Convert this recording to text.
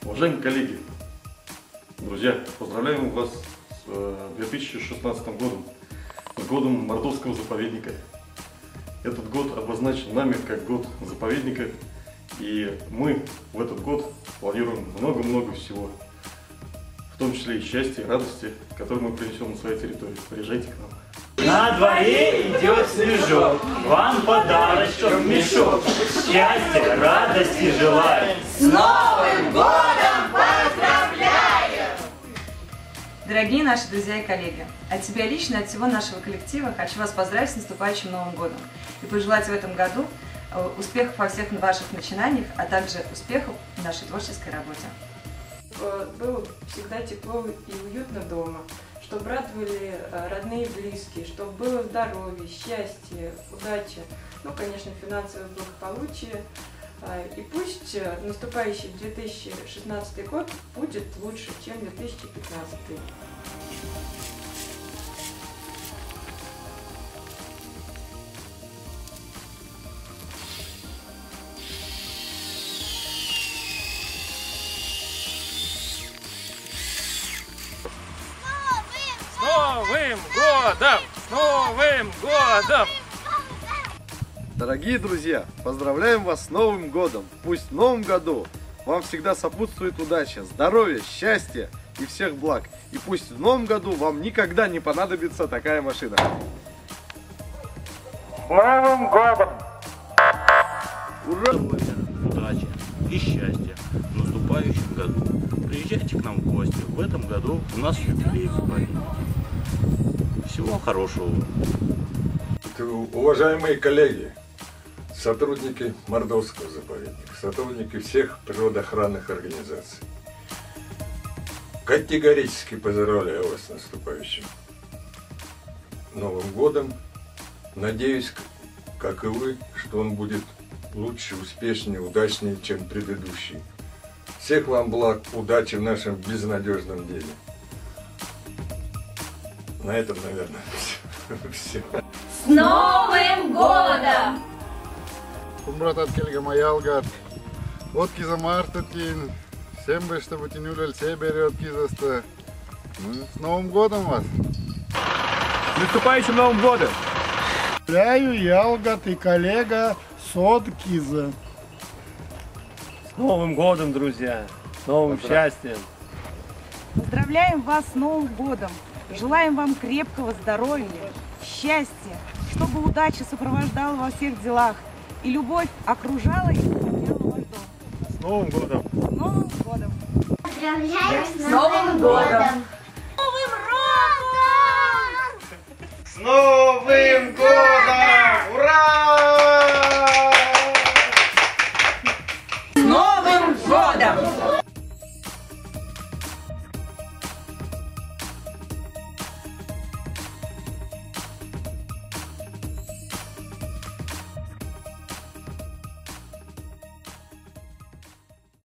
Уважаемые коллеги, друзья, поздравляем вас с 2016 годом, с годом Мордовского заповедника. Этот год обозначен нами как год заповедника, и мы в этот год планируем много-много всего, в том числе и счастья, и радости, которые мы принесем на своей территории. Приезжайте к нам. На дворе идет снежок, вам подарочек в мешок. Счастья, радости желаю. С Новым годом поздравляю! Дорогие наши друзья и коллеги, от себя лично и от всего нашего коллектива хочу вас поздравить с наступающим Новым годом и пожелать в этом году успехов во всех ваших начинаниях, а также успехов в нашей творческой работе. Было всегда тепло и уютно дома, чтобы радовали родные и близкие, чтобы было здоровье, счастье, удача, ну, конечно, финансовое благополучие. И пусть наступающий 2016 год будет лучше, чем 2015. С Новым годом! С Новым годом! Дорогие друзья, поздравляем вас с Новым годом! Пусть в Новом году вам всегда сопутствует удача, здоровье, счастье и всех благ. И пусть в Новом году вам никогда не понадобится такая машина. С Новым годом! Ура! Удачи и счастья в наступающем году. Приезжайте к нам в гости. В этом году у нас юбилей заповедника. Всего хорошего. Уважаемые коллеги, сотрудники Мордовского заповедника, сотрудники всех природоохранных организаций, категорически поздравляю вас с наступающим Новым годом. Надеюсь, как и вы, что он будет лучше, успешнее, удачнее, чем предыдущий. Всех вам благ, удачи в нашем безнадежном деле. На этом, наверное, все. С Новым годом! Kumbratat kelgama jalgad, otkiza martatin, всем бы, чтобы тянули себе откизаста. С Новым годом вас! С наступающим Новым годом! Поздравляю Ялгат и коллега Соткиза. С Новым годом, друзья! С новым счастьем! Поздравляем вас с Новым годом! Желаем вам крепкого здоровья, счастья, чтобы удача сопровождала во всех делах и любовь окружала и наполняла ваш дом. С Новым годом! С Новым годом! Поздравляю С Новым годом! С Новым годом! Ура!